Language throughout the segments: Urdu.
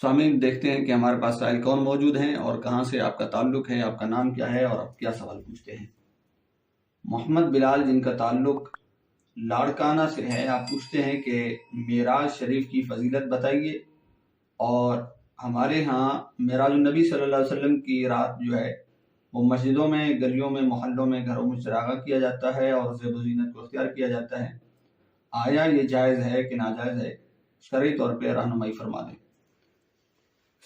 سامعین، دیکھتے ہیں کہ ہمارے پاس سائل کون موجود ہیں اور کہاں سے آپ کا تعلق ہے، آپ کا نام کیا ہے اور آپ کیا سوال پوچھتے ہیں۔ محمد بلال، جن کا تعلق لاڑکانہ سے ہے، آپ پوچھتے ہیں کہ معراج شریف کی فضیلت بتائیے۔ اور ہمارے ہاں معراج النبی صلی اللہ علیہ وسلم کی رات جو ہے وہ مسجدوں میں، گلیوں میں، محلوں میں، گھروں میں چراغاں کیا جاتا ہے اور زیب و زینت کو اختیار کیا جاتا ہے۔ آیا یہ جائز ہے کہ ناجائز ہے؟ شرعی طور پہ رہنمائی فرما دیں۔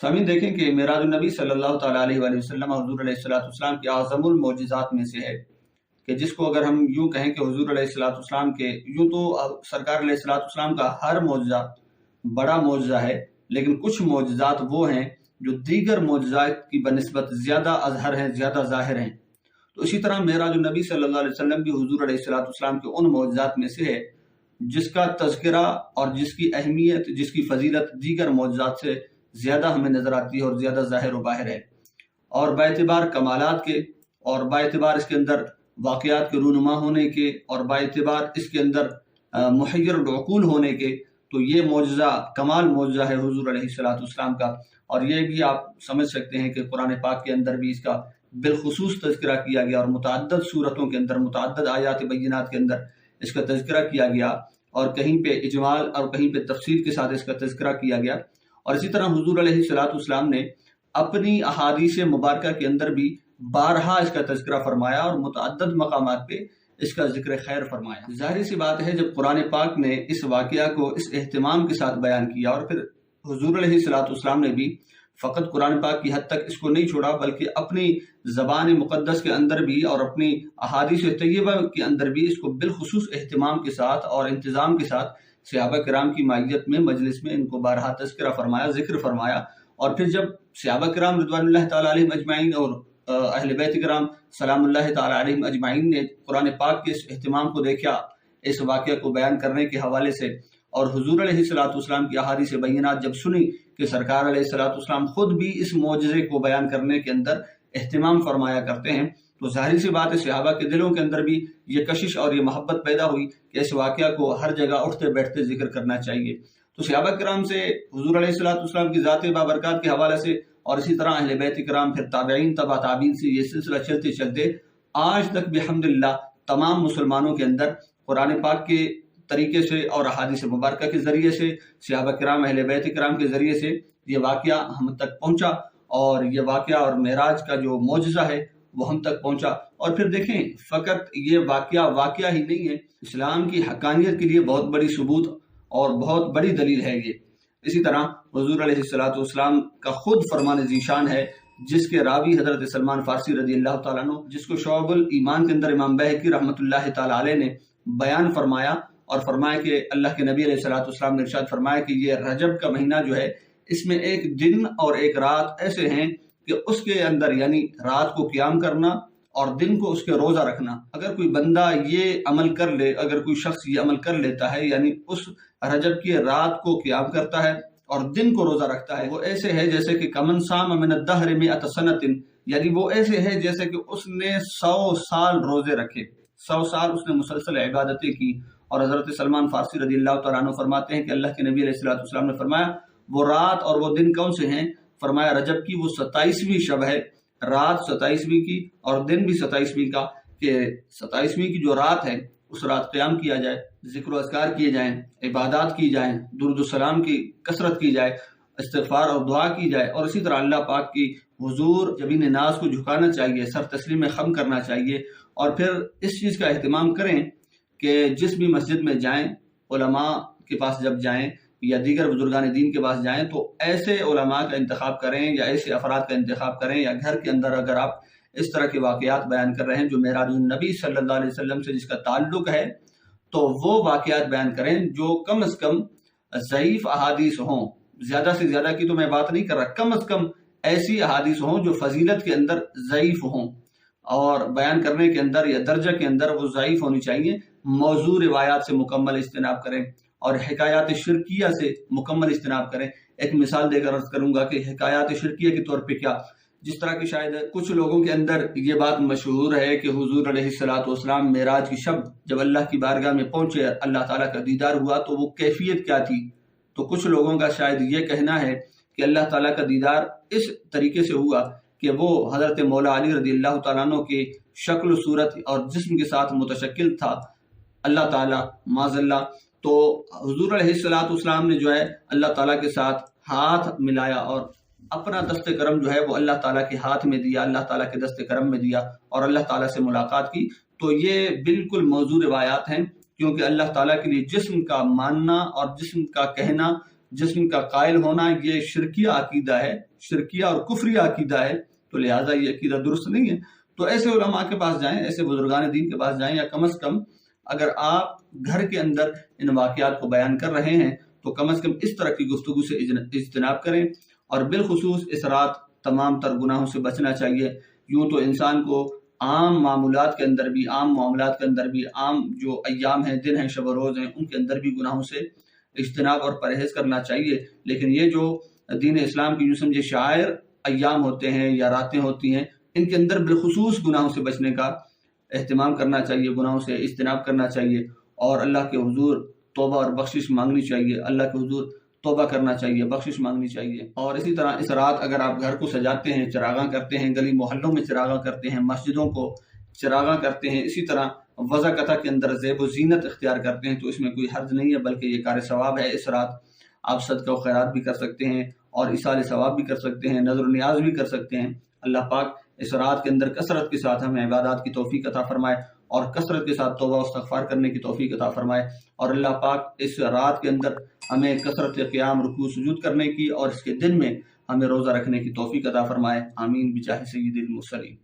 سامعین، دیکھیں کہ معراج النبی صلی اللہ تعالیٰ علیہ وآلہ وسلم حضور علیہ السلام کے اعظم المعجزات میں سے ہے، کہ جس کو اگر ہم یوں کہیں کہ حضور علیہ السلام کے، یوں تو سرکار علیہ السلام کا ہر معجزہ بڑا معجزہ ہے، لیکن کچھ معجزات وہ ہیں جو دیگر معجزات کی بنسبت زیادہ اظہر ہیں، زیادہ ظاہر ہیں۔ تو اسی طرح معراج النبی صلی اللہ علیہ وسلم بھی حضور علیہ السلام کے ان معجزات میں سے ہے جس کا تذکرہ اور جس کی اہمیت، جس کی فضیلت دیگر معجزات سے زیادہ ہمیں نظر آتی ہے اور زیادہ ظاہر و باہر ہے۔ اور باعتبار کمالات کے، اور باعتبار اس کے اندر واقعات کے رونما ہونے کے، اور باعتبار اس کے اندر محیر العقول ہونے کے، تو یہ معجزہ کمال معجزہ ہے حضور علیہ السلام کا۔ اور یہ بھی آپ سمجھ سکتے ہیں کہ قرآن پاک کے اندر بھی اس کا بالخصوص تذکرہ کیا گیا، اور متعدد صورتوں کے اندر، متعدد آیات بینات کے اندر اس کا تذکرہ کیا گیا، اور کہیں پہ اجمال اور کہیں پہ تفصیل کے ساتھ اس کا تذکرہ کیا گیا۔ اور اسی طرح حضور علیہ السلام نے اپنی احادیث مبارکہ کے اندر بھی بارہا اس کا تذکرہ فرمایا اور متعدد مقامات پہ اس کا ذکر خیر فرمایا۔ ظاہر سی بات ہے، جب قرآن پاک نے اس واقعہ کو اس اہتمام کے ساتھ بیان کیا، اور پھر حضور علیہ السلام نے بھی فقط قرآن پاک کی حد تک اس کو نہیں چھوڑا، بلکہ اپنی زبان مقدس کے اندر بھی اور اپنی احادیث طیبہ کے اندر بھی اس کو بالخصوص اہتمام کے ساتھ اور انتظام کے ساتھ صحابہ کرام کی معیت میں، مجلس میں ان کو بارہا تذکرہ فرمایا، ذکر فرمایا۔ اور پھر جب صحابہ کرام رضوان اللہ تعالیٰ علیہم اجمعین اور اہل بیت کرام سلام اللہ تعالیٰ علیہم اجمعین نے قرآن پاک کے اس اہتمام کو دیکھا، اس واقعہ کو بیان کرنے کے حوالے سے، اور حضور علیہ السلام کی احادیث بینات جب سنی کہ سرکار علیہ السلام خود بھی اس معجزے کو بیان کرنے کے اندر اہتمام فرمایا کرتے ہیں، تو ظاہر سی بات ہے صحابہ کے دلوں کے اندر بھی یہ کشش اور یہ محبت پیدا ہوئی کہ اس واقعہ کو ہر جگہ اٹھتے بیٹھتے ذکر کرنا چاہیے۔ تو صحابہ کرام سے حضور علیہ السلام کی ذات بابرکات کے حوالے سے، اور اسی طرح اہل بیت کرام، پھر تابعین، تبع تابعین سے یہ سلسلہ چلتے چلتے آج تک بحمدللہ تمام مسلمانوں کے اندر قرآن پاک کے طریقے سے اور احادیث مبارکہ کے ذریعے سے، صحابہ کرام، اہل بیت کرام کے ذریعے سے یہ واقعہ ہم تک پہنچا، اور یہ واقعہ اور معراج کا جو معجزہ ہے وہ ہم تک پہنچا۔ اور پھر دیکھیں، فقط یہ واقعہ ہی نہیں ہے، اسلام کی حقانیت کے لیے بہت بڑی ثبوت اور بہت بڑی دلیل ہے یہ۔ اسی طرح حضور علیہ السلام کا خود فرمان ذیشان ہے، جس کے راوی حضرت سلمان فارسی رضی اللہ تعالیٰ عنہ، جس کو شعب الایمان کے اندر امام بہقی رحمۃ اللہ تعالیٰ علیہ نے بیان فرمایا، اور فرمایا کہ اللہ کے نبی علیہ السلام نے ارشاد فرمایا کہ یہ رجب کا مہینہ جو ہے، اس میں ایک دن اور ایک رات ایسے ہیں کہ اس کے اندر، یعنی رات کو قیام کرنا اور دن کو اس کے روزہ رکھنا، اگر کوئی بندہ یہ عمل کر لے، اگر کوئی شخص یہ عمل کر لیتا ہے، یعنی اس رجب کی رات کو قیام کرتا ہے اور دن کو روزہ رکھتا ہے، وہ ایسے ہے جیسے کہ کمن صام من الدہر مئۃ سنۃ، یعنی وہ ایسے ہے جیسے کہ اس نے 100 سال روزے رکھے، 100 سال اس نے مسلسل عبادتیں کی۔ اور حضرت سلمان فارسی رضی اللہ تعالیٰ عنہ فرماتے ہیں کہ اللہ کے نبی علیہ السلام نے فرمایا وہ رات اور وہ دن کون سے ہیں؟ فرمایا رجب کی وہ 27ویں شب ہے، رات 27ویں کی اور دن بھی 27ویں کا، کہ 27ویں کی جو رات ہے اس رات قیام کیا جائے، ذکر و اذکار کیے جائیں، عبادات کی جائیں، درود السلام کی کثرت کی جائے، استغفار اور دعا کی جائے، اور اسی طرح اللہ پاک کی حضور جبین ناز کو جھکانا چاہیے، سر تسلیم خم کرنا چاہیے۔ اور پھر اس چیز کا اہتمام کریں کہ جس بھی مسجد میں جائیں، علماء کے پاس جب جائیں یا دیگر بزرگان دین کے پاس جائیں، تو ایسے علماء کا انتخاب کریں یا ایسے افراد کا انتخاب کریں، یا گھر کے اندر اگر آپ اس طرح کے واقعات بیان کر رہے ہیں جو معراج النبی صلی اللہ علیہ وسلم سے جس کا تعلق ہے، تو وہ واقعات بیان کریں جو کم از کم ضعیف احادیث ہوں۔ زیادہ سے زیادہ کی تو میں بات نہیں کر رہا، کم از کم ایسی احادیث ہوں جو فضیلت کے اندر ضعیف ہوں، اور بیان کرنے کے اندر یا درجہ کے اندر وہ ضعیف ہونی چاہیے۔ موضوع روایات سے مکمل اجتناب کریں اور حکایات شرکیہ سے مکمل اجتناب کریں۔ ایک مثال دے کر عرض کروں گا کہ حکایات شرکیہ کے طور پہ کیا، جس طرح کہ شاید کچھ لوگوں کے اندر یہ بات مشہور ہے کہ حضور علیہ السلام معراج کی شب جب اللہ کی بارگاہ میں پہنچے، اللہ تعالیٰ کا دیدار ہوا، تو وہ کیفیت کیا تھی۔ تو کچھ لوگوں کا شاید یہ کہنا ہے کہ اللہ تعالیٰ کا دیدار اس طریقے سے ہوا کہ وہ حضرت مولا علی رضی اللہ تعالیٰ عنہ کی شکل و صورت اور جسم کے ساتھ متشکل تھا اللہ تعالیٰ معاذ اللہ. تو حضور علیہ الصلوۃ والسلام نے جو ہے اللہ تعالیٰ کے ساتھ ہاتھ ملایا اور اپنا دست کرم جو ہے وہ اللہ تعالیٰ کے ہاتھ میں دیا، اللہ تعالیٰ کے دست کرم میں دیا اور اللہ تعالیٰ سے ملاقات کی. تو یہ بالکل موضوع روایات ہیں، کیونکہ اللہ تعالیٰ کے لیے جسم کا ماننا اور جسم کا کہنا، جسم کا قائل ہونا یہ شرکیہ عقیدہ ہے، شرکیہ اور کفریہ عقیدہ ہے. تو لہٰذا یہ عقیدہ درست نہیں ہے. تو ایسے علماء کے پاس جائیں، ایسے بزرگان دین کے پاس جائیں، یا کم از کم اگر آپ گھر کے اندر ان واقعات کو بیان کر رہے ہیں تو کم از کم اس طرح کی گفتگو سے اجتناب کریں. اور بالخصوص اس رات تمام تر گناہوں سے بچنا چاہیے. یوں تو انسان کو عام معاملات کے اندر بھی، عام معاملات کے اندر بھی، عام جو ایام ہیں، دن ہیں، شب و روز ہیں، ان کے اندر بھی گناہوں سے اجتناب اور پرہیز کرنا چاہیے. لیکن یہ جو دین اسلام کی یوں سمجھے شاعر ایام ہوتے ہیں یا راتیں ہوتی ہیں، ان کے اندر بالخصوص گناہوں سے بچنے کا اہتمام کرنا چاہیے، گناہوں سے اجتناب کرنا چاہیے اور اللہ کے حضور توبہ اور بخشش مانگنی چاہیے. اللہ کے حضور توبہ کرنا چاہیے، بخشش مانگنی چاہیے. اور اسی طرح اس رات اگر آپ گھر کو سجاتے ہیں، چراغاں کرتے ہیں، گلی محلوں میں چراغاں کرتے ہیں، مسجدوں کو چراغاں کرتے ہیں، اسی طرح وضع قطع کے اندر زیب و زینت اختیار کرتے ہیں، تو اس میں کوئی حرج نہیں ہے، بلکہ یہ کار ثواب ہے. اس رات آپ صدقہ و خیرات بھی کر سکتے ہیں اور ایصال ثواب بھی کر سکتے ہیں، نظر و نیاز بھی کر سکتے ہیں. اللہ پاک اس رات کے اندر کثرت کے ساتھ ہمیں عبادات کی توفیق عطا فرمائے اور کثرت کے ساتھ توبہ و استغفار کرنے کی توفیق عطا فرمائے. اور اللہ پاک اس رات کے اندر ہمیں کثرت قیام، رکوع، سجود کرنے کی اور اس کے دن میں ہمیں روزہ رکھنے کی توفیق عطا فرمائے. آمین بجاہ سید المرسلین.